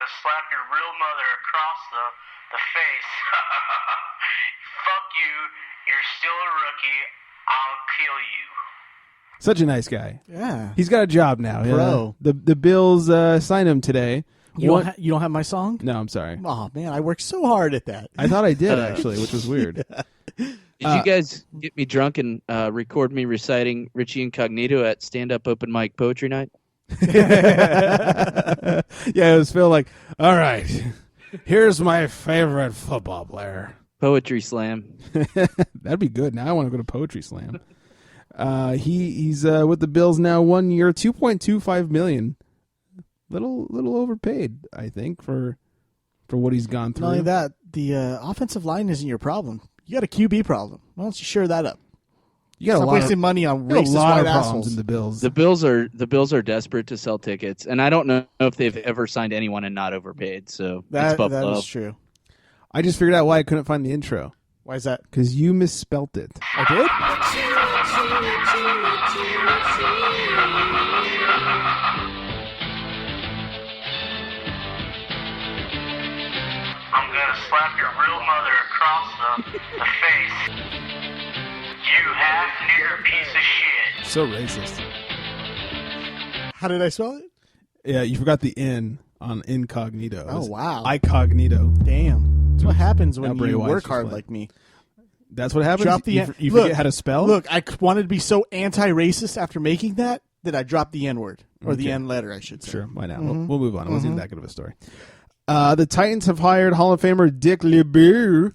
to slap your real mother across the face. Fuck you. You're still a rookie. I'll kill you. Such a nice guy. Yeah. He's got a job now. Pro. The Bills signed him today. You don't have my song? No, I'm sorry. Oh, man, I worked so hard at that. I thought I did, actually, which was weird. Did you guys get me drunk and record me reciting Richie Incognito at stand-up open mic poetry night? Yeah, it was Phil like, all right, here's my favorite football player. Poetry slam. That'd be good. Now I want to go to Poetry Slam. He's with the Bills now 1 year, $2.25 million. Little overpaid, I think, for what he's gone through. Not only that, the offensive line isn't your problem. You got a QB problem. Why don't you shore that up? You got Stop wasting money on racist lot white of problems assholes. in the Bills. The Bills are desperate to sell tickets, and I don't know if they've ever signed anyone and not overpaid. So it's That Buffalo. is true. I just figured out why I couldn't find the intro. Why is that? Because you misspelt it. I did? I'm gonna slap your real mother across the face. You half-nigger piece of shit. So racist. How did I spell it? Yeah, you forgot the N on incognito. Oh, wow. Incognito. Damn. That's what happens when Now Bray you Wyatt's work just hard like- like me. That's what happens? Drop the you N. you Look, forget how to spell? Look, I wanted to be so anti-racist after making that I dropped the N-word. Or the Okay. N letter, I should say. Sure, why not? We'll move on. It wasn't that good of a story. The Titans have hired Hall of Famer Dick LeBeau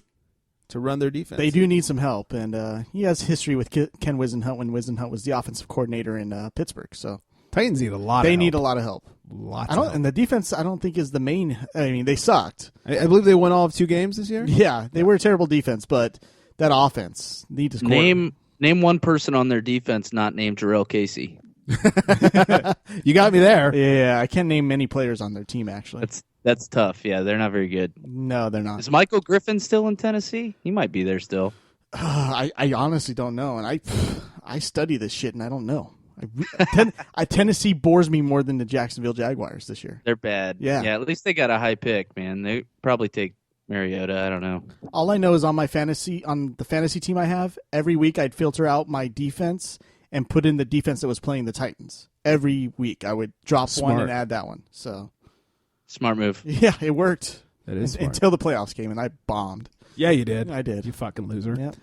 to run their defense. They do need some help, and he has history with Ken Wisenhunt when Wisenhunt was the offensive coordinator in Pittsburgh. So Titans need a lot. they of need help. a lot of help. Lots. I of don't, help. and the defense I don't think is the main. I mean, they sucked. I believe they won all of 2 games this year. Yeah, they were a terrible defense, but that offense needs to score. Name one person on their defense not named Jarrell Casey. You got me there. Yeah, I can't name many players on their team actually. That's tough. Yeah, they're not very good. No, they're not. Is Michael Griffin still in Tennessee? He might be there still. I honestly don't know, and I study this shit, and I don't know. Tennessee bores me more than the Jacksonville Jaguars this year. They're bad. Yeah. At least they got a high pick, man. They probably take Mariota. I don't know. All I know is on the fantasy team I have, every week I'd filter out my defense and put in the defense that was playing the Titans. Every week I would drop one and add that one. So Smart move. yeah, it worked. That is smart. Until the playoffs came, and I bombed. Yeah, you did. I did. You fucking loser. Yep.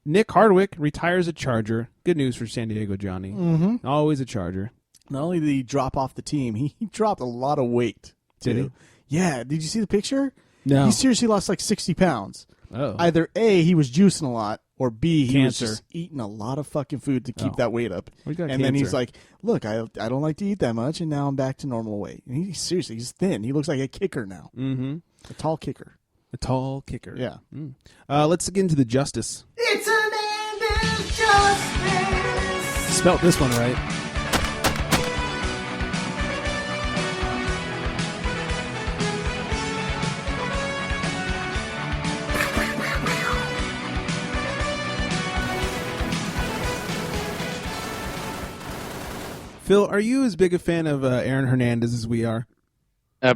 Nick Hardwick retires a Charger. Good news for San Diego, Johnny. Mm-hmm. Always a Charger. Not only did he drop off the team, he dropped a lot of weight. Did too. he? Yeah. Did you see the picture? No. He seriously lost like 60 pounds. Oh. Either A, he was juicing a lot, or B, he was Cancer. just eating a lot of fucking food to keep that weight up. Well, he got And then he's cancer. like, look, I don't like to eat that much, and now I'm back to normal weight. And he's thin. He looks like a kicker now. Mm-hmm. A tall kicker. A tall kicker. Yeah. Let's get into the justice. It's an end of justice. Spelt this one right. Phil, are you as big a fan of Aaron Hernandez as we are?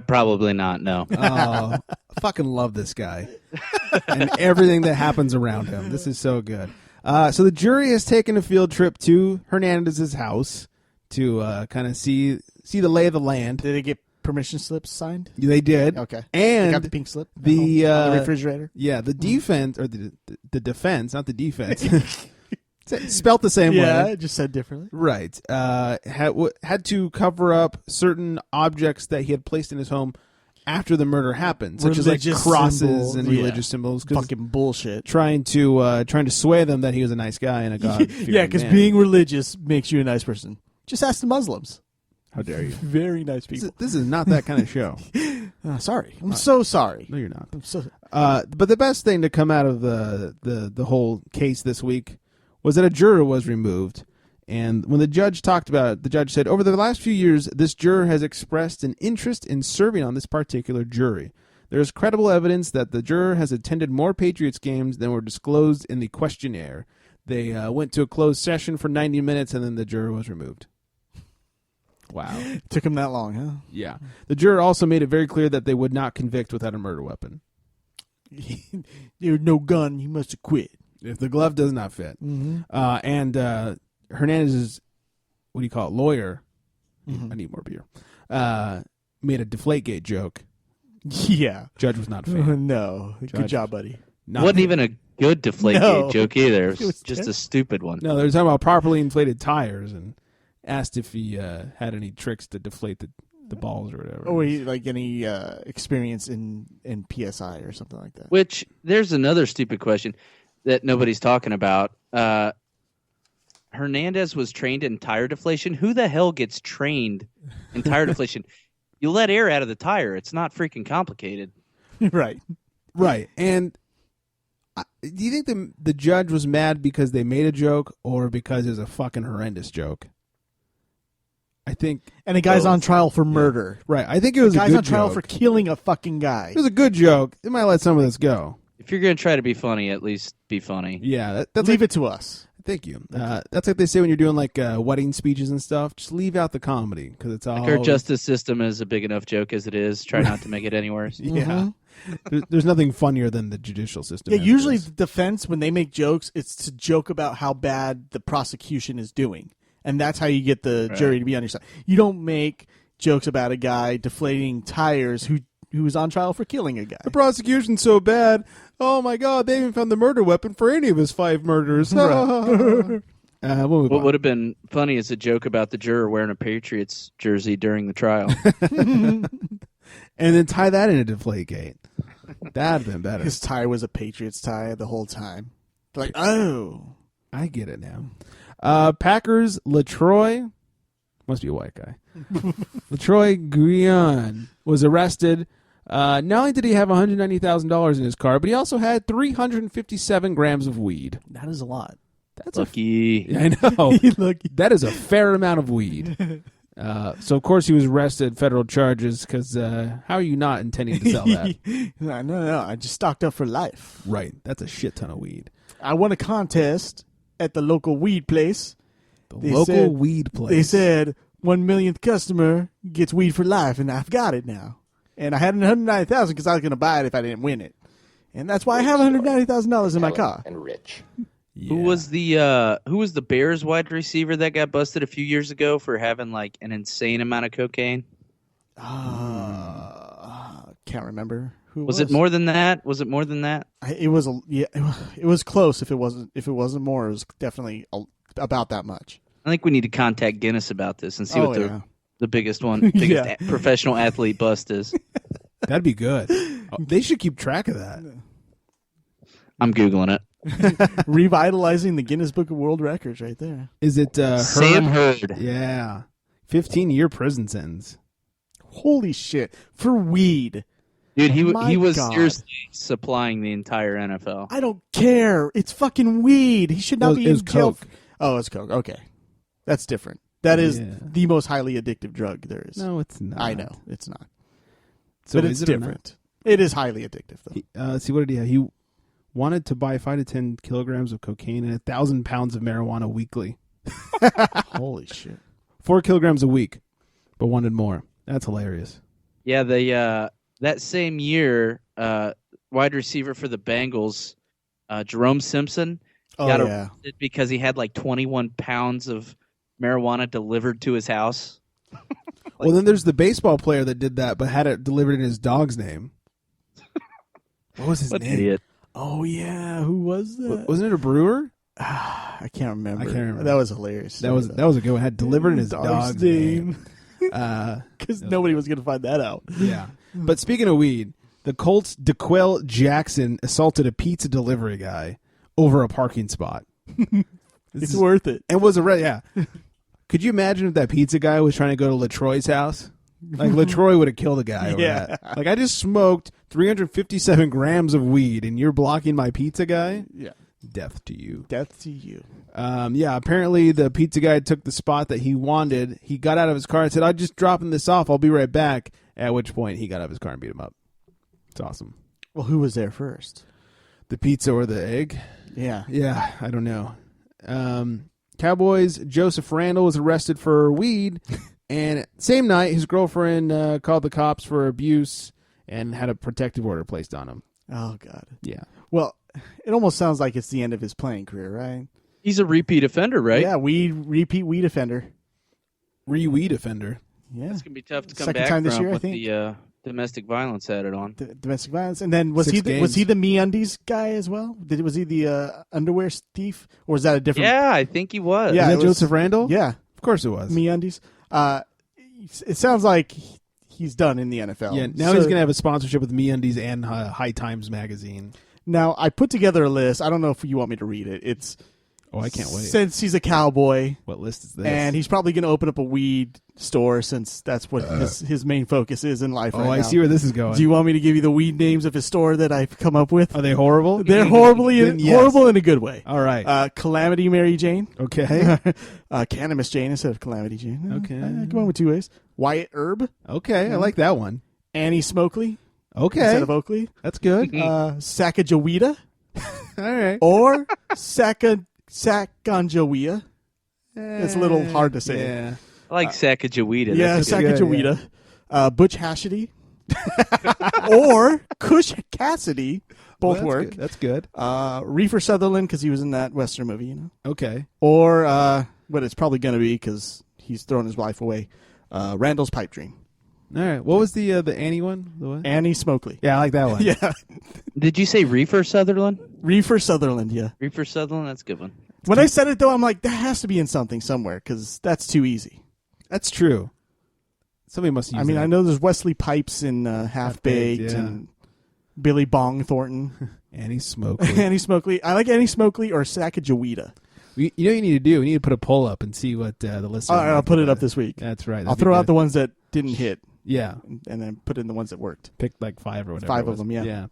Probably not. No. Oh, I fucking love this guy and everything that happens around him. This is so good. So the jury has taken a field trip to Hernandez's house to kind of see the lay of the land. Did they get permission slips signed? They did. Okay. And They got the pink slip the on the refrigerator? Yeah, the defense, or the defense, not the defense. Spelt the same Yeah, way. it just said differently. Right. Had to cover up certain objects that he had placed in his home after the murder happened, such as like Religious crosses symbols, and yeah. religious symbols. 'Cause Fucking bullshit. trying to sway them that he was a nice guy and a god. Yeah, because being religious makes you a nice person. Just ask the Muslims. How dare you? Very nice people. This is not that kind of show. Sorry. I'm so sorry. No, you're not. I'm so But the best thing to come out of the whole case this week was that a juror was removed. And when the judge talked about it, the judge said, over the last few years, this juror has expressed an interest in serving on this particular jury. There is credible evidence that the juror has attended more Patriots games than were disclosed in the questionnaire. They went to a closed session for 90 minutes, and then the juror was removed. Wow. Took him that long, huh? Yeah. The juror also made it very clear that they would not convict without a murder weapon. There's no gun. You must have quit. If the glove does not fit. Mm-hmm. And Hernandez's, what do you call it, lawyer, I need more beer, made a Deflategate joke. Yeah. Judge was not a fan. No. Good job, buddy. Wasn't even a good Deflategate joke either. It was just terrible. a stupid one. No, they were talking about properly inflated tires and asked if he had any tricks to deflate the balls or whatever. Or any experience in PSI or something like that. Which, there's another stupid question that nobody's talking about. Hernandez was trained in tire deflation. Who the hell gets trained in tire deflation? You let air out of the tire. It's not freaking complicated. Right. Right. And do you think the judge was mad because they made a joke or because it was a fucking horrendous joke? I think. And a guy's on trial for murder. Right. I think it was a guy's good on trial joke. for killing a fucking guy. It was a good joke. They might let some of this go. If you're going to try to be funny, at least be funny. Yeah. That's Leave it to us. Thank you. That's like they say when you're doing wedding speeches and stuff. Just leave out the comedy because it's all. Like our justice system is a big enough joke as it is. Try not to make it any worse. Yeah. There's nothing funnier than the judicial system. Yeah, usually the defense, when they make jokes, it's to joke about how bad the prosecution is doing. And that's how you get the jury to be on your side. You don't make jokes about a guy deflating tires who was on trial for killing a guy. The prosecution's so bad. Oh, my God. They haven't found the murder weapon for any of his 5 murders. What would have been funny is a joke about the juror wearing a Patriots jersey during the trial. And then tie that in a Deflategate. That'd have been better. His tie was a Patriots tie the whole time. Like, oh. I get it now. Packers, LaTroy, must be a white guy. LaTroy Guion was arrested. Not only did he have $190,000 in his car, but he also had 357 grams of weed. That is a lot. That's lucky. I know. Lucky. That is a fair amount of weed. So, of course, he was arrested, federal charges, because how are you not intending to sell that? No. I just stocked up for life. Right. That's a shit ton of weed. I won a contest at the local weed place. Weed place. They said 1 millionth customer gets weed for life, and I've got it now. And I had $190,000 because I was going to buy it if I didn't win it. And that's why I have $190,000 in my car. And rich. Yeah. Who was the Bears wide receiver that got busted a few years ago for having an insane amount of cocaine? Can't remember who Was it more than that? It was close. If it wasn't more, it was definitely about that much. I think we need to contact Guinness about this and see what the biggest professional athlete bust is. That'd be good. They should keep track of that. I'm Googling it. Revitalizing the Guinness Book of World Records right there. Is it Sam Hurd? Yeah. 15-year prison sentence. Holy shit. For weed. Dude, he was God. seriously supplying the entire NFL. I don't care. It's fucking weed. He should not be in jail. Coke. Oh, it's Coke. Okay. That's different. That is the most highly addictive drug there is. No, it's not. I know. It's not. So but it's different. It is highly addictive, though. Let's see, what did he have? He wanted to buy 5 to 10 kilograms of cocaine and 1,000 pounds of marijuana weekly. Holy shit. 4 kilograms a week, but wanted more. That's hilarious. Yeah, that same year, wide receiver for the Bengals, Jerome Simpson, got arrested because he had 21 pounds of marijuana delivered to his house. Well, then there's the baseball player that did that, but had it delivered in his dog's name. What was his name? Idiot. Oh, yeah. Who was that? Wasn't it a brewer? I can't remember. remember. That was hilarious. That was a good one. Had delivered in his dog's name. Because nobody was going to find that out. Yeah. But speaking of weed, the Colts' DeQuell Jackson assaulted a pizza delivery guy over a parking spot. It's worth it. And was yeah. Could you imagine if that pizza guy was trying to go to LaTroy's house? LaTroy would have killed a guy over that. I just smoked 357 grams of weed and you're blocking my pizza guy? Yeah. Death to you. Death to you. Apparently the pizza guy took the spot that he wanted. He got out of his car and said, I'm just dropping this off. I'll be right back. At which point he got out of his car and beat him up. It's awesome. Well, who was there first? The pizza or the egg? Yeah. Yeah, I don't know. Cowboys, Joseph Randall was arrested for weed And same night, his girlfriend called the cops for abuse and had a protective order placed on him. Oh, God. Yeah. Well, it almost sounds like it's the end of his playing career, right? He's a repeat offender, right? Yeah, repeat weed offender. Weed offender. Yeah. It's gonna be tough to come Second back time this from year, I with think. the domestic violence added on. Domestic violence, and then was 6 he the games. MeUndies guy as well? Was he the underwear thief, or was that a different? Yeah, I think he was. Yeah, Is it that was- Joseph Randall? Yeah, Of course it was. MeUndies. It sounds like he's done in the NFL. Yeah, now So- he's going to have a sponsorship with MeUndies and High Times magazine. Now I put together a list. I don't know if you want me to read it. It's Oh, I can't wait. since he's a cowboy. What list is this? And he's probably going to open up a weed store since that's what his main focus is in life. Oh, right I now. see where this is going. Do you want me to give you the weed names of his store that I've come up with? Are they horrible? They're horribly Then yes. horrible in a good way. All right. Calamity Mary Jane, Okay. Cannabis Jane instead of Calamity Jane. Okay. I go on with 2 ways. Wyatt Herb, Okay. I like that one. Annie Smokley Okay. instead of Oakley, That's good. Sacagawea, All right. or Sacagawea. It's a little hard to say. Yeah. I like Sacagawea. Yeah, That's good. Sacagawea. Butch Cassidy, or Kush Cassidy. Both Well, work. That's good. Reefer Sutherland because he was in that Western movie, you know. Okay. Or what it's probably going to be because he's thrown his wife away. Randall's Pipe Dream. All right. What was the Annie one? The what? Annie Smokley. Yeah, I like that one. Yeah. Did you say Reefer Sutherland? Reefer Sutherland, yeah. Reefer Sutherland, that's a good one. When I said it, though, I'm like, that has to be in something somewhere because that's too easy. That's true. Somebody must use I mean, that. I know there's Wesley Pipes in Half Baked yeah. and Billy Bong Thornton. Annie Smoke. Annie Smokley. I like Annie Smokley or Sacagawea. You know what you need to do? We need to put a poll up and see what the listeners. All right, I'll put it up this week. That's right. I'll throw out the ones that didn't hit Yeah. and then put in the ones that worked. Pick like 5 or whatever. 5 it of was. them, yeah.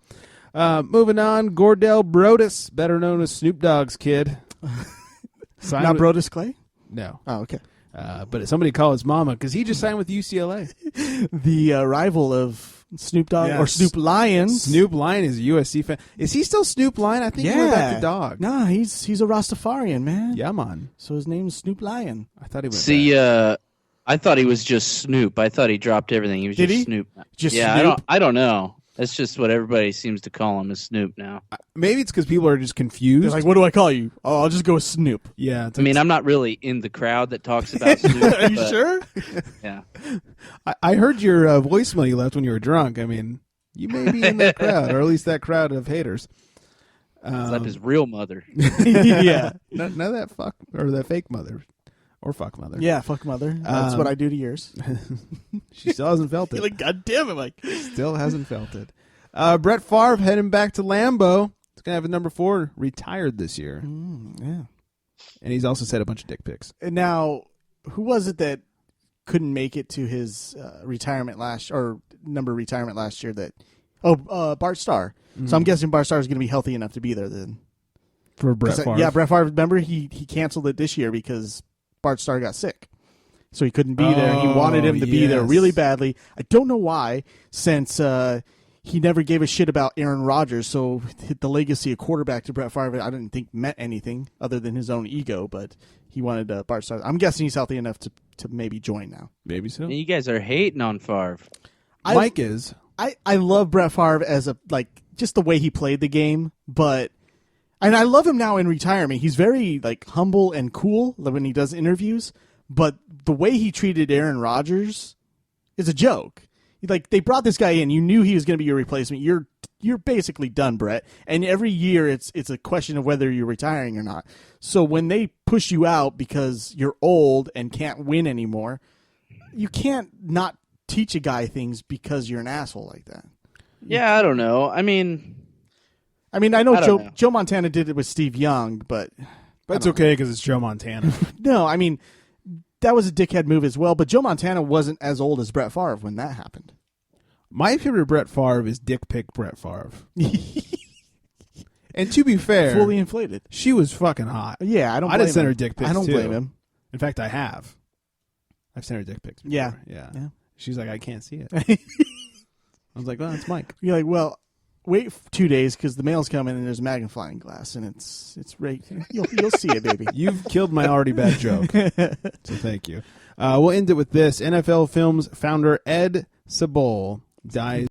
Yeah. Moving on, Gordell Brodus, better known as Snoop Dogg's kid. Signed Not with- Brodus Clay? No. Oh, okay. But somebody call his mama because he just signed with UCLA. The rival of Snoop Dogg or Yes. Snoop Lion. Snoop Lion is a USC fan. Is he still Snoop Lion? I think he went back to Dog. Nah, he's a Rastafarian, man. Yeah, man. So his name's Snoop Lion. I thought he went See, back. I thought he was just Snoop. I thought he dropped everything. He was Did just he? Snoop. Just yeah, Snoop? I don't know. That's just what everybody seems to call him is Snoop now. Maybe it's because people are just confused. They're like, what do I call you? Oh, I'll just go with Snoop. yeah. It's I mean, I'm not really in the crowd that talks about Snoop. Are you but, sure? Yeah. I heard your voicemail you left when you were drunk. I mean, you may be in that crowd, or at least that crowd of haters. Slept his real mother. Yeah. Not that fuck or that fake mother or fuck mother. Yeah, fuck mother. That's what I do to yours. She still hasn't felt You're it. like, God damn it, Mike. Still hasn't felt it. Brett Favre heading back to Lambeau. He's gonna have a number 4 retired this year, Yeah. and he's also sent a bunch of dick pics. And now, who was it that couldn't make it to his retirement last year? That Bart Starr. So I'm guessing Bart Starr is going to be healthy enough to be there then. For Brett Favre. Yeah, Brett Favre. Remember, he canceled it this year because Bart Starr got sick, so he couldn't be there. He wanted him to be there yes. really badly. I don't know why, since he never gave a shit about Aaron Rodgers. So the legacy of quarterback to Brett Favre, I didn't think meant anything other than his own ego. But he wanted Bart Starr. I'm guessing he's healthy enough to maybe join now. Maybe so. And you guys are hating on Favre. Mike is. I love Brett Favre as just the way he played the game, and I love him now in retirement. He's very humble and cool when he does interviews, but the way he treated Aaron Rodgers is a joke. They brought this guy in, you knew he was going to be your replacement. You're basically done, Brett. And every year it's a question of whether you're retiring or not. So when they push you out because you're old and can't win anymore, you can't not teach a guy things because you're an asshole like that. Yeah, I don't know. I mean, I know I don't know. Joe Montana did it with Steve Young, but But it's okay because it's Joe Montana. no, that was a dickhead move as well. But Joe Montana wasn't as old as Brett Favre when that happened. My favorite Brett Favre is Dick Pic Brett Favre. And to be fair, Fully inflated. she was fucking hot. Yeah, I don't. I'd blame have sent him. her dick pics I don't too. blame him. In fact, I have. I've sent her dick pics before. Yeah. Yeah. Yeah. She's like, I can't see it. I was like, well, it's Mike. You're like, well, wait 2 days because the mail's coming and there's a magnifying glass and it's right. You'll see it, baby. You've killed my already bad joke. So thank you. We'll end it with this. NFL Films founder Ed Sabol dies.